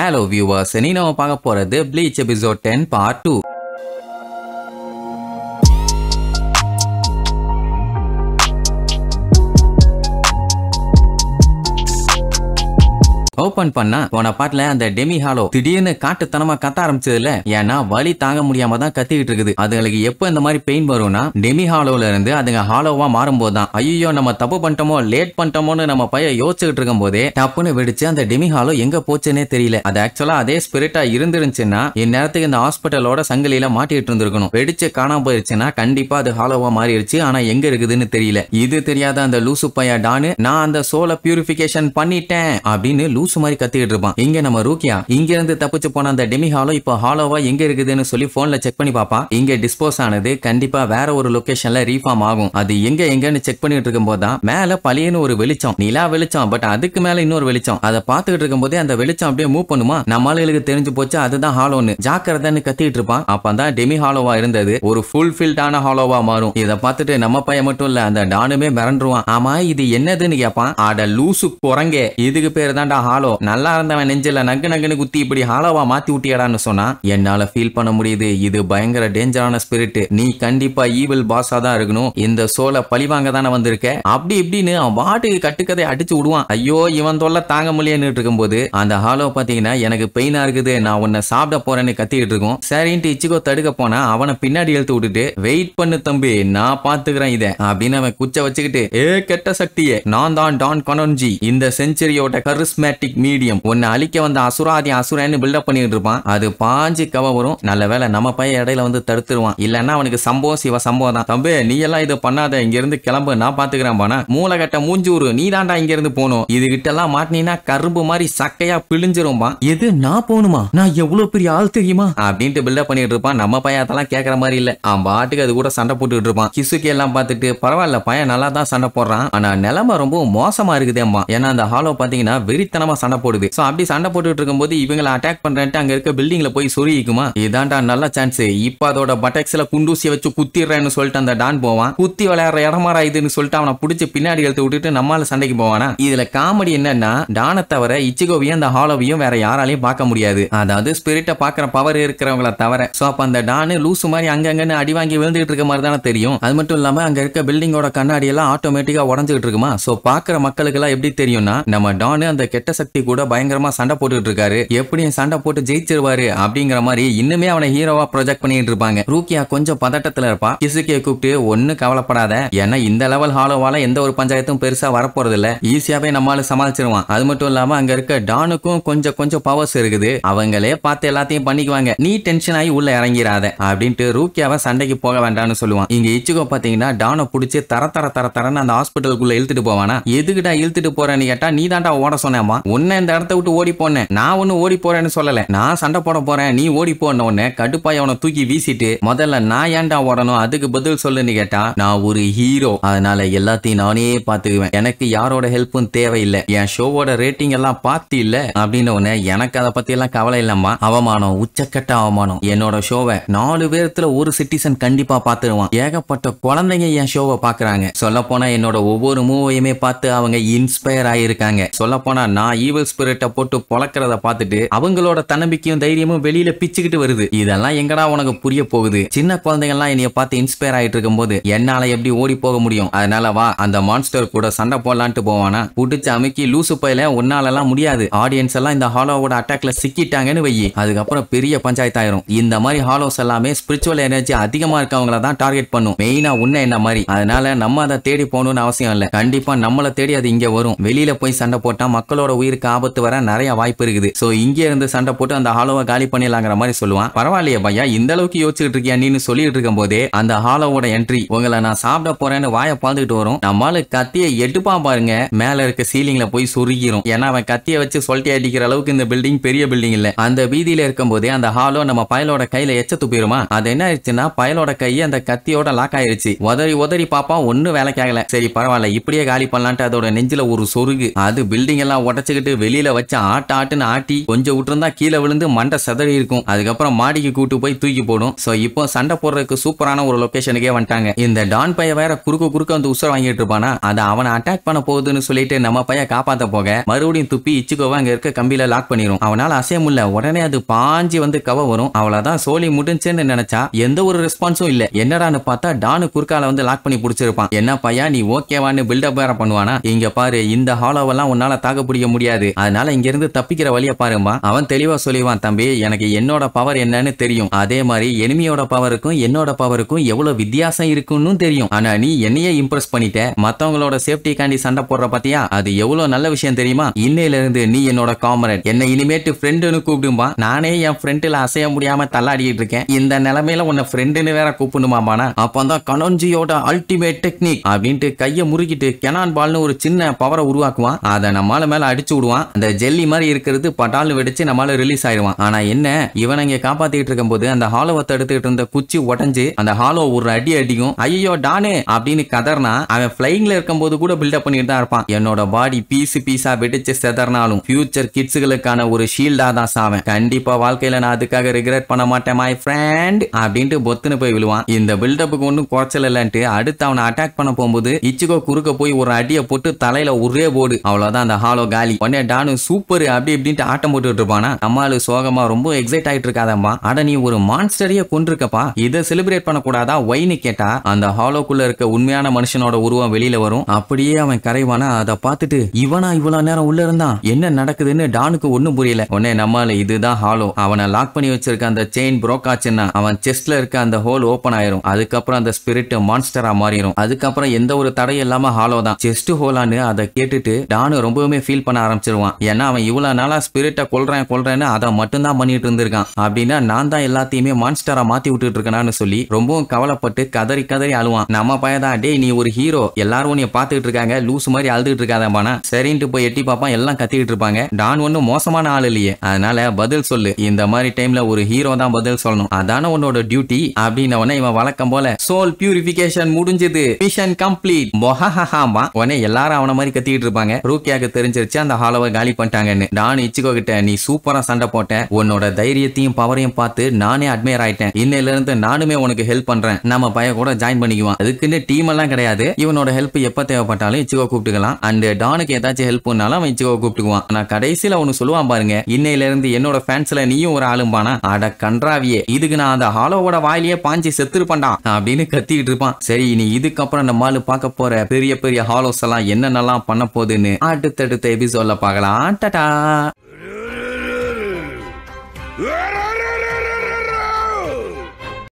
Hello viewers, நீ நம்ம பார்க்க போறது Bleach episode 10 part 2. ஓபன் பண்ணா போன பாட்டுல அந்த டெமி ஹாலோ திடீர்னு காட்டுத்தனமா கத்த ஆரம்பிச்சதுல ஏன்னா வலி தாங்க முடியாம தான் கத்திக்கிட்டு இருக்குது. அதுங்களுக்கு எப்ப இந்த மாதிரி பெயின் வரும்னா டெமி ஹாலோல இருந்து அதுங்க ஹாலோவா மாறும்போது தான் ஐயோ நம்ம தப்பு பண்ணிட்டோமோ லேட் பண்ணிட்டோமோன்னு நம்ம பையன் யோசிச்சுட்டு இருக்கும் போதே டப்புன்னு வெடிச்சு அந்த டெமி ஹாலோ எங்க போச்சுன்னே தெரியல. அது ஆக்சுவலா அதே ஸ்பிரிட்டா இருந்துருந்துச்சுன்னா இந்நேரத்துக்கு இந்த ஹாஸ்பிட்டலோட சங்கிலியில மாட்டிட்டு இருந்திருக்கணும். வெடிச்சு காணாம போயிருச்சுன்னா கண்டிப்பா அது ஹாலோவா மாறிடுச்சு. ஆனா எங்க இருக்குதுன்னு தெரியல. இது தெரியாத அந்த லூசு பையா டானு நான் அந்த சோலை பியூரிபிகேஷன் பண்ணிட்டேன் அப்படின்னு லூசு மாதிரி கத்திக்கிட்டு இருப்பான். இங்க நம்ம ரூக்கியா இங்க இருந்து தப்பிச்சு போன அந்த டெமி ஹாலோ இப்ப ஹாலோவா எங்க இருக்குதுன்னு சொல்லி போன்ல செக் பண்ணி பாப்பா. இங்க டிஸ்போஸ் ஆனது கண்டிப்பா வேற ஒரு லொகேஷன்ல ரீஃபார்ம் ஆகும். அது எங்கன்னு செக் பண்ணிட்டு இருக்கும் போதுதான் மேல பழையன்னு ஒரு வெளிச்சம், நிலா வெளிச்சம், பட் அதுக்கு மேல இன்னொரு வெளிச்சம். அதை பார்த்துக்கிட்டு இருக்கும் போதே அந்த வெளிச்சம் அப்படியே மூவ் பண்ணுமா. நம்ம ஆளுகளுக்கு தெரிஞ்சு போச்சு அதுதான் ஹாலோன்னு. ஜாக்கிரதைன்னு கத்திட்டு இருப்பான். அப்பதான் டெமி ஹாலோவா இருந்தது ஒரு ஃபுல் ஃபில்டான ஹாலோவா மாறும். இதை பார்த்துட்டு நம்ம பையன் மட்டும் இல்ல அந்த டானுமே மிரண்டுருவான். ஆமா இது என்னதுன்னு கேட்பான். ஆட லூசு குரங்க, இதுக்கு பேரு தான்டா ஹாலோ. நல்லா இருந்தவன் நெஞ்சில நக்குன்னு குத்தி இப்படி ஹாலோவா மாத்தி விட்டியாடான்னு சொன்னா என்னால ஃபீல் பண்ண முடியுது. இது பயங்கர டேஞ்சரான ஸ்பிரிட். நீ கண்டிப்பா ஈவில் பாஸா தான் இருக்கணும். இந்த சோலை பழிவாங்க தானே வந்திருக்க அப்படி இப்படின்னு அவன் பாட்டுக்கு கட்டுக்கதை அடிச்சு விடுவான். ஐயோ இவன் தொல்லை தாங்க முடியன்னு இருக்கும் போது அந்த ஹாலோ பாத்தீங்கன்னா எனக்கு பெயினா இருக்குது நான் உன்னை சாப்பிட போறேன்னு கத்திக்கிட்டு இருக்கும். சரின்ட்டு இச்சிகோ தடுக்க போனா அவனை பின்னாடி இழுத்து விட்டுட்டு வெயிட் பண்ணு தம்பி நான் பாத்துக்கிறேன் இதை அப்படின்னு அவன் குச்ச வச்சுக்கிட்டு கெட்ட சக்தியே நான் தான் டான் கனோன்ஜி இந்த செஞ்சுரியோட கரிஸ்மேட்டிக் மீடியம் உன்னை அழிக்க வந்த அசுராதி அசுரன்னு பில்டப் பண்ணிட்டு இருப்பான். அது பாஞ்சு கவ வரும். நல்ல வேலை நம்ம பையன் இடையில வந்து தடுத்துருவான். இல்லன்னா அவனுக்கு சம்பவம் சிவ சம்பவம் தான். தம்பி நீ எல்லாம் இதை பண்ணாத இங்க இருந்து கிளம்பு நான் பாத்துக்கிறேன் பானா மூளைகட்ட மூஞ்சூரு நீ தாண்டா இங்க இருந்து போகணும். இது கிட்ட எல்லாம் மாட்டினா கரும்பு மாதிரி சக்கையா பிழிஞ்சிரும்பா. எது நான் போகணுமா நான் எவ்வளவு பெரிய ஆள் தெரியுமா அப்படின்ட்டு பில்டப் பண்ணிட்டு இருப்பான். நம்ம பையன் அதெல்லாம் கேட்கற மாதிரி இல்ல. அவன் பாட்டுக்கு அது கூட சண்டை போட்டுட்டு இருப்பான். கிசுக்கி எல்லாம் பார்த்துட்டு பரவாயில்ல பையன் நல்லா தான் சண்டை போடுறான். ஆனா நிலைமை ரொம்ப மோசமா இருக்குதேம்மா. ஏன்னா அந்த ஹாலோ பாத்தீங்கன்னா வெறித்தனமா சண்டை போடுது. சோ அப்படி சண்டை போட்டுட்டு இருக்கும்போது இவங்களை அட்டாக் பண்றேன்ட்டு அங்க இருக்க பில்டிங்ல போய் சொருகிக்குமா. இதான்டா நல்ல சான்ஸ். இப்ப அதோட பட்டெக்ஸ்ல குண்டூசிய வச்சு குத்திடுறேன்னு சொல்லிட்டு அந்த டான் போவான். குத்தி விளையாடுற இடமாரா இதுன்னு சொல்லிட்டு அவனை பிடிச்சி பின்னாடி எடுத்து விட்டுட்டு நம்மால சண்டைக்கு போவானா. இதுல காமெடி என்னன்னா டானை தவிர இச்சிகோவையும் அந்த ஹாலோவையும் வேற யாராலையும் பார்க்க முடியாது. அதாவது ஸ்பிரிட்ட பாக்குற பவர் இருக்கிறவங்கள தவிர. சோ அப்ப அந்த டானு லூசு மாதிரி அங்கங்கன்னு அடி வாங்கி விழுந்துட்டு இருக்க மாதிரி தானே தெரியும். அது மட்டும் இல்லாம அங்க இருக்க பில்டிங்கோட கண்ணாடி எல்லாம் ஆட்டோமேட்டிக்கா உடஞ்சுட்டு இருக்குமா. சோ பாக்குற மக்களுக்கு எல்லாம் எப்படி தெரியும்னா நம்ம டானு அந்த கெட்ட சக்தி கூட பயங்கரமா சண்டை போட்டுட்டு இருக்காரு. எப்படியும் சண்டை போட்டு ஜெயிச்சிருவாரு அப்படிங்கிற மாதிரி இன்னுமே அவனை ஹீரோவா ப்ரொஜெக்ட் பண்ணிட்டு இருப்பாங்க. ரூக்கியா கொஞ்சம் பதட்டத்துல இருப்பா. கிசுக்கிய கூப்பிட்டு ஒண்ணு கவலைப்படாத ஏன்னா இந்த லெவல் ஹாலோவால எந்த ஒரு பஞ்சாயத்தும் பெருசா வரப்போறது இல்ல. ஈஸியாவே நம்மளால சமாளிச்சிருவான். அது மட்டும் இல்லாம அங்க இருக்க டானுக்கும் கொஞ்சம் பவர்ஸ் இருக்குது. அவங்களே பார்த்து எல்லாத்தையும் பண்ணிக்குவாங்க. நீ டென்ஷன் ஆகி உள்ள இறங்கிறாத அப்படின்ட்டு ரூக்கியாவை சண்டைக்கு போக வேண்டாம்னு சொல்லுவான். இங்க இச்சிகோ பாத்தீங்கன்னா டானை புடிச்சு தரன்னு அந்த ஹாஸ்பிட்டலுக்குள்ள இழுத்துட்டு போவானா. எதுக்குடா இழுத்துட்டு போறேன்னு கேட்டா நீ தாண்டா ஓட சொன்னேமா. உன்ன இந்த இடத்த விட்டு ஓடி போனேன். நான் ஒண்ணு ஓடி போறேன்னு சொல்லல. நான் சண்டை போட போறேன் நீ ஓடி போன உடனே கடுப்பாய் அவனை தூக்கி வீசிட்டு முதல்ல நான் ஏன்டா ஓடணும் அதுக்கு பதில் சொல்லுன்னு கேட்டா நான் ஒரு ஹீரோ அதனால எல்லாத்தையும் நானே பாத்துக்குவேன். எனக்கு யாரோட ஹெல்ப்பும் தேவையில்லை. என் ஷோவோட ரேட்டிங் எல்லாம் பார்த்து இல்ல அப்படின்னு உடனே எனக்கு அதை பத்தி எல்லாம் கவலை இல்லம்மா. அவமானம் உச்சக்கட்ட அவமானம். என்னோட ஷோவை 4 பேர்த்துல ஒரு சிட்டிசன் கண்டிப்பா பாத்துருவான். ஏகப்பட்ட குழந்தைங்க என் ஷோவை பாக்குறாங்க. சொல்ல போனா என்னோட ஒவ்வொரு மூவையுமே பார்த்து அவங்க இன்ஸ்பயர் ஆயிருக்காங்க. சொல்ல போனா நான் ஈவில் ஸ்பிரிட்ட போட்டு பொளக்கிறத பார்த்துட்டு அவங்களோட தன்னம்பிக்கையும் தைரியமும் வெளியில பிச்சுக்கிட்டு வருது. இதெல்லாம் எங்கடா உனக்கு புரிய போகுது. சின்ன குழந்தைங்க எல்லாம் என்னைய பார்த்து இன்ஸ்பயர் ஆயிட்டு இருக்கும் போது என்னால எப்படி ஓடி போக முடியும். அதனால வா அந்த மான்ஸ்டர் கூட சண்டை போடலான்ட்டு போவானா. புடிச்சு அமைக்கி லூசு பையில உன்னால எல்லாம் முடியாது. ஆடியன்ஸ் எல்லாம் இந்த ஹாலோவோட அட்டாக்ல சிக்கிட்டாங்கன்னு வை. அதுக்கப்புறம் பெரிய பஞ்சாயத்து ஆயிரும். இந்த மாதிரி ஹாலோஸ் எல்லாமே ஸ்பிரிச்சுவல் எனர்ஜி அதிகமா இருக்கவங்கள தான் டார்கெட் பண்ணும். மெயினா உன்ன என்ன மாதிரி. அதனால நம்ம அதை தேடி போகணும்னு அவசியம் இல்ல. கண்டிப்பா நம்மளை தேடி அது இங்க வரும். வெளியில போய் சண்டை போட்டா மக்களோட உயிருக்கு ஆபத்து வர நிறைய வாய்ப்பு இருக்குது. சோ இங்கே இருந்து சண்டை போட்டு அந்த ஹாலோவை காலி பண்ணிடலாங்கிற மாதிரி சொல்லுவான். பரவாயில்லையே பையா இந்த அளவுக்கு யோசிச்சுட்டு இருக்கியா நீன்னு சொல்லிட்டு இருக்கும் போதே அந்த ஹாலோவோட என்ட்ரி உங்களை நான் சாப்பிட போறேன்னு வாயை பாந்துட்டு வரும். நம்மளால கத்திய எடுப்பான் பாருங்க. மேல இருக்க சீலிங்ல போய் சொருகிரும். ஏன்னா அவன் கத்திய வச்சு சொல்லிட்டு அடிக்கிற அளவுக்கு இந்த பில்டிங் பெரிய பில்டிங் இல்ல. அந்த வீதியில இருக்கும் போதே அந்த ஹாலோ நம்ம பயலோட கையில எச்ச துப்பிடுமா. அது என்ன ஆயிடுச்சுன்னா பயலோட கையை அந்த கத்தியோட லாக் ஆயிருச்சு. உதறி பாப்பா ஒண்ணு வேலைக்காகல. சரி பரவாயில்ல இப்படியே காலி பண்ணலான்ட்டு அதோட நெஞ்சில ஒரு சொருகு. அது பில்டிங் எல்லாம் உடச்சுக்கிட்டு வச்சுக்கிட்டு வெளியில வச்ச ஆட்டுன்னு ஆட்டி கொஞ்சம் விட்டுருந்தா கீழே விழுந்து மண்டை சதறி இருக்கும். அதுக்கப்புறம் மாடிக்கு கூட்டு போய் தூக்கி போடும். சோ இப்போ சண்டை போடுறதுக்கு சூப்பரான ஒரு லொகேஷனுக்கே வந்துட்டாங்க. இந்த டான் பைய வேற குறுக்க வந்து உசுர வாங்கிட்டு இருப்பானா, அதை அவனை அட்டாக் பண்ண போகுதுன்னு சொல்லிட்டு நம்ம பைய காப்பாத்த போக மறுபடியும் துப்பி இச்சுக்கோவா அங்க இருக்க கம்பியில லாக் பண்ணிரும். அவனால அசைய முடியல. உடனே அது பாஞ்சி வந்து கவ வரும். அவ்வளவுதான் சோலி முடிஞ்சுன்னு நினைச்சா எந்த ஒரு ரெஸ்பான்ஸும் இல்ல. என்னடான்னு பார்த்தா டானு குறுக்கால வந்து லாக் பண்ணி பிடிச்சிருப்பான். என்ன பையா நீ ஓகேவான்னு பில்டப் வேற பண்ணுவானா, இங்க பாரு இந்த ஹாலோவெல்லாம் உன்னால தாக்கு பிடிக்க முடியாது, அதனால இங்க இருந்து தப்பிக்கிற வழிய பாருமா. அவன் தெளிவா சொல்லிவான், தம்பி எனக்கு என்னோட பவர் என்னன்னு தெரியும், அதே மாதிரி எனிமியோட பவருக்கும் என்னோட பவருக்கும் எவ்வளவு வித்தியாசம் இருக்குன்னு தெரியும். ஆனா நீ என்னையே இம்ப்ரெஸ் பண்ணிட்ட, மத்தவங்களோட சேஃப்டிக்காண்டி சண்டை போடுற பாத்தியா, அது எவ்வளவு நல்ல விஷயம் தெரியுமா. இன்னையில இருந்து நீ என்னோட காமரேட், என்ன இனிமேட்டு ஃப்ரெண்டுன்னு கூப்பிடும்பா. நானே என் ஃப்ரெண்டுல அசைய முடியாம தள்ளாடிட்டு இருக்கேன், இந்த நிலைமையில உன்னை ஃப்ரெண்டுன்னு வேற கூப்பிடுமாமானா. அப்பதான் கனோஞ்சியோட அல்டிமேட் டெக்னிக் அப்படின்ட்டு கைய முறுக்கிட்டு கெனான் பால்னு ஒரு சின்ன பவரை உருவாக்குவான். அதை நம்மால மேல அடிச்சு விடுவான். அந்த ஜெல்லி மாதிரி இருக்கிறது பட்டால்னு வெடிச்சு நம்மால ரிலீஸ் ஆயிடுவான். ஆனா என்ன, இவன் இங்க காப்பாத்திட்டு இருக்கும் போது அந்த ஹாலோவை தடுத்துட்டு இருந்த குச்சி உடஞ்சு அந்த ஹாலோ ஒரு அடி அடிக்கும். ஐயோ டானே அப்படின்னு கதர்னா அவன் பிளைங்ல இருக்கும் போது கூட பில்டப் பண்ணிட்டு தான் இருப்பான். என்னோட பாடி பீஸா வெடிச்சு செதறனாலும் ஃபியூச்சர் கிட்ஸுகளுக்கான ஒரு ஷீல்டா தான் சாவேன். கண்டிப்பா வாழ்க்கையில நான் அதுக்காக ரிக்ரெட் பண்ண மாட்டேன் மை ஃப்ரெண்ட் அப்படின்ட்டு பொத்துன்னு போய் விழுவான். இந்த பில்டப்புக்கு ஒன்னும் குறைச்சல் இல்லன்ட்டு அடுத்து அவனை அட்டாக் பண்ண போகும்போது இச்சுகோ குறுக்க போய் ஒரு அடியை போட்டு தலையில ஒரே போடு. அவ்வளவுதான் அந்த ஹாலோ காலி. உடனே டானு சூப்பர் அப்படி இப்படின்ட்டு ஆட்டம் போட்டுட்டு இருப்பானா. நம்மால சோகமா ரொம்ப எக்ஸைட் ஆயிட்டு இருக்காதம்மா. அட நீ ஒரு மான்ஸ்டரையே கொண்டிருக்கப்பா, இதை செலிப்ரேட் பண்ண கூடாதா ஒய்னு கேட்டா அந்த ஹாலோக்குள்ள இருக்க உண்மையான மனுஷனோட உருவம் வெளியில வரும். அப்படியே அவன் கரைவானா. அதை பார்த்துட்டு இவனா இவ்வளவு நேரம் உள்ள இருந்தான், என்ன நடக்குதுன்னு டானுக்கு ஒண்ணும் புரியல. உடனே நம்மால இதுதான் ஹாலோ, அவனை லாக் பண்ணி வச்சிருக்க அந்த செயின் ப்ரோக் ஆச்சுன்னா அவன் செஸ்ட்ல இருக்க அந்த ஹோல் ஓபன் ஆயிரும். அதுக்கப்புறம் அந்த ஸ்பிரிட் மான்ஸ்டரா மாறிடும். அதுக்கப்புறம் எந்த ஒரு தடையும் இல்லாம ஹாலோ தான் செஸ்ட் ஹோலான்னு அதை கேட்டுட்டு டானு ரொம்பவுமே ஃபீல் பண்ண ஆரம்பிச்சிருவான். ஏன்னா அவன் இவ்வளவு நாளா ஸ்பிரிட்ட கொல்றேன்னு அதை மட்டும் தான் பண்ணிட்டு இருந்திருக்கான். அப்படின்னா நான் தான் எல்லாத்தையுமே மான்ஸ்டரா மாத்தி விட்டுட்டு இருக்கேன்னு சொல்லி ரொம்பவும் கவலைப்பட்டு கதறி அழுவான். நம்ம பையதான், டேய் நீ ஒரு ஹீரோ, எல்லாரும் நீ பாத்துட்டு இருக்காங்க, லூஸ் மாதிரி அழுதுட்டு இருக்காதம்பானா. சரின்ட்டு போய் எட்டி பாப்பான், எல்லாம் கத்திட்டு இருப்பாங்க. டான் ஒன்னும் மோசமான ஆள் இல்லையே, அதனால பதில் சொல்லு, இந்த மாதிரி டைம்ல ஒரு ஹீரோ தான் பதில் சொல்லணும், அதான உன்னோட டியூட்டி அப்படின்னு இவன் வழக்கம் போல சோல் பியூரிபிகேஷன் முடிஞ்சது, மிஷன் கம்ப்ளீட் மொஹஹஹாமா. உடனே எல்லாரும் அவன மாதிரி கத்திட்டு இருப்பாங்க. ரூக்கியாக்கு தெரிஞ்சிருச்சு அந்த ஹாலோவை காலி பண்ணிட்டாங்கன்னு. டான் இச்சிகோ கிட்ட நீ சூப்பரா சண்டை போட்ட, உன்னோட தைரியத்தையும் பவரையும் பார்த்து நானே அட்மையர் ஆயிட்டேன், இன்னையில இருந்து நானுமே உனக்கு ஹெல்ப் பண்றேன், நம்ம பையன் கூட ஜாயின் பண்ணிக்குவான். அதுக்குன்னு டீம் எல்லாம் கிடையாது, இவனோட ஹெல்ப் எப்ப தேவைப்பட்டாலும் இச்சிகோ கூப்பிட்டுக்கலாம். அண்ட் டானுக்கு ஏதாச்சும் ஹெல்ப் பண்ணாலும் அவன் இச்சிகோ கூப்பிட்டுக்குவான். ஆனா கடைசியில ஒன்னு சொல்லுவான் பாருங்க, இன்னையில இருந்து என்னோட ஃபேன்ஸ்ல நீயும் ஒரு ஆளும்பானா. அட கன்றாவியே, இதுக்கு நான் அந்த ஹாலோவோட வாயிலேயே பாஞ்சி செத்துருப்பேன்டா அப்படின்னு கத்திக்கிட்டு இருப்பான். சரி இனி இதுக்கப்புறம் நம்ம ஆளு பார்க்க போற பெரிய ஹாலோஸ் எல்லாம் என்னென்னலாம் பண்ண போகுதுன்னு அடுத்தடுத்த எபிசோட்ல பார்க்கலாம். டாடா.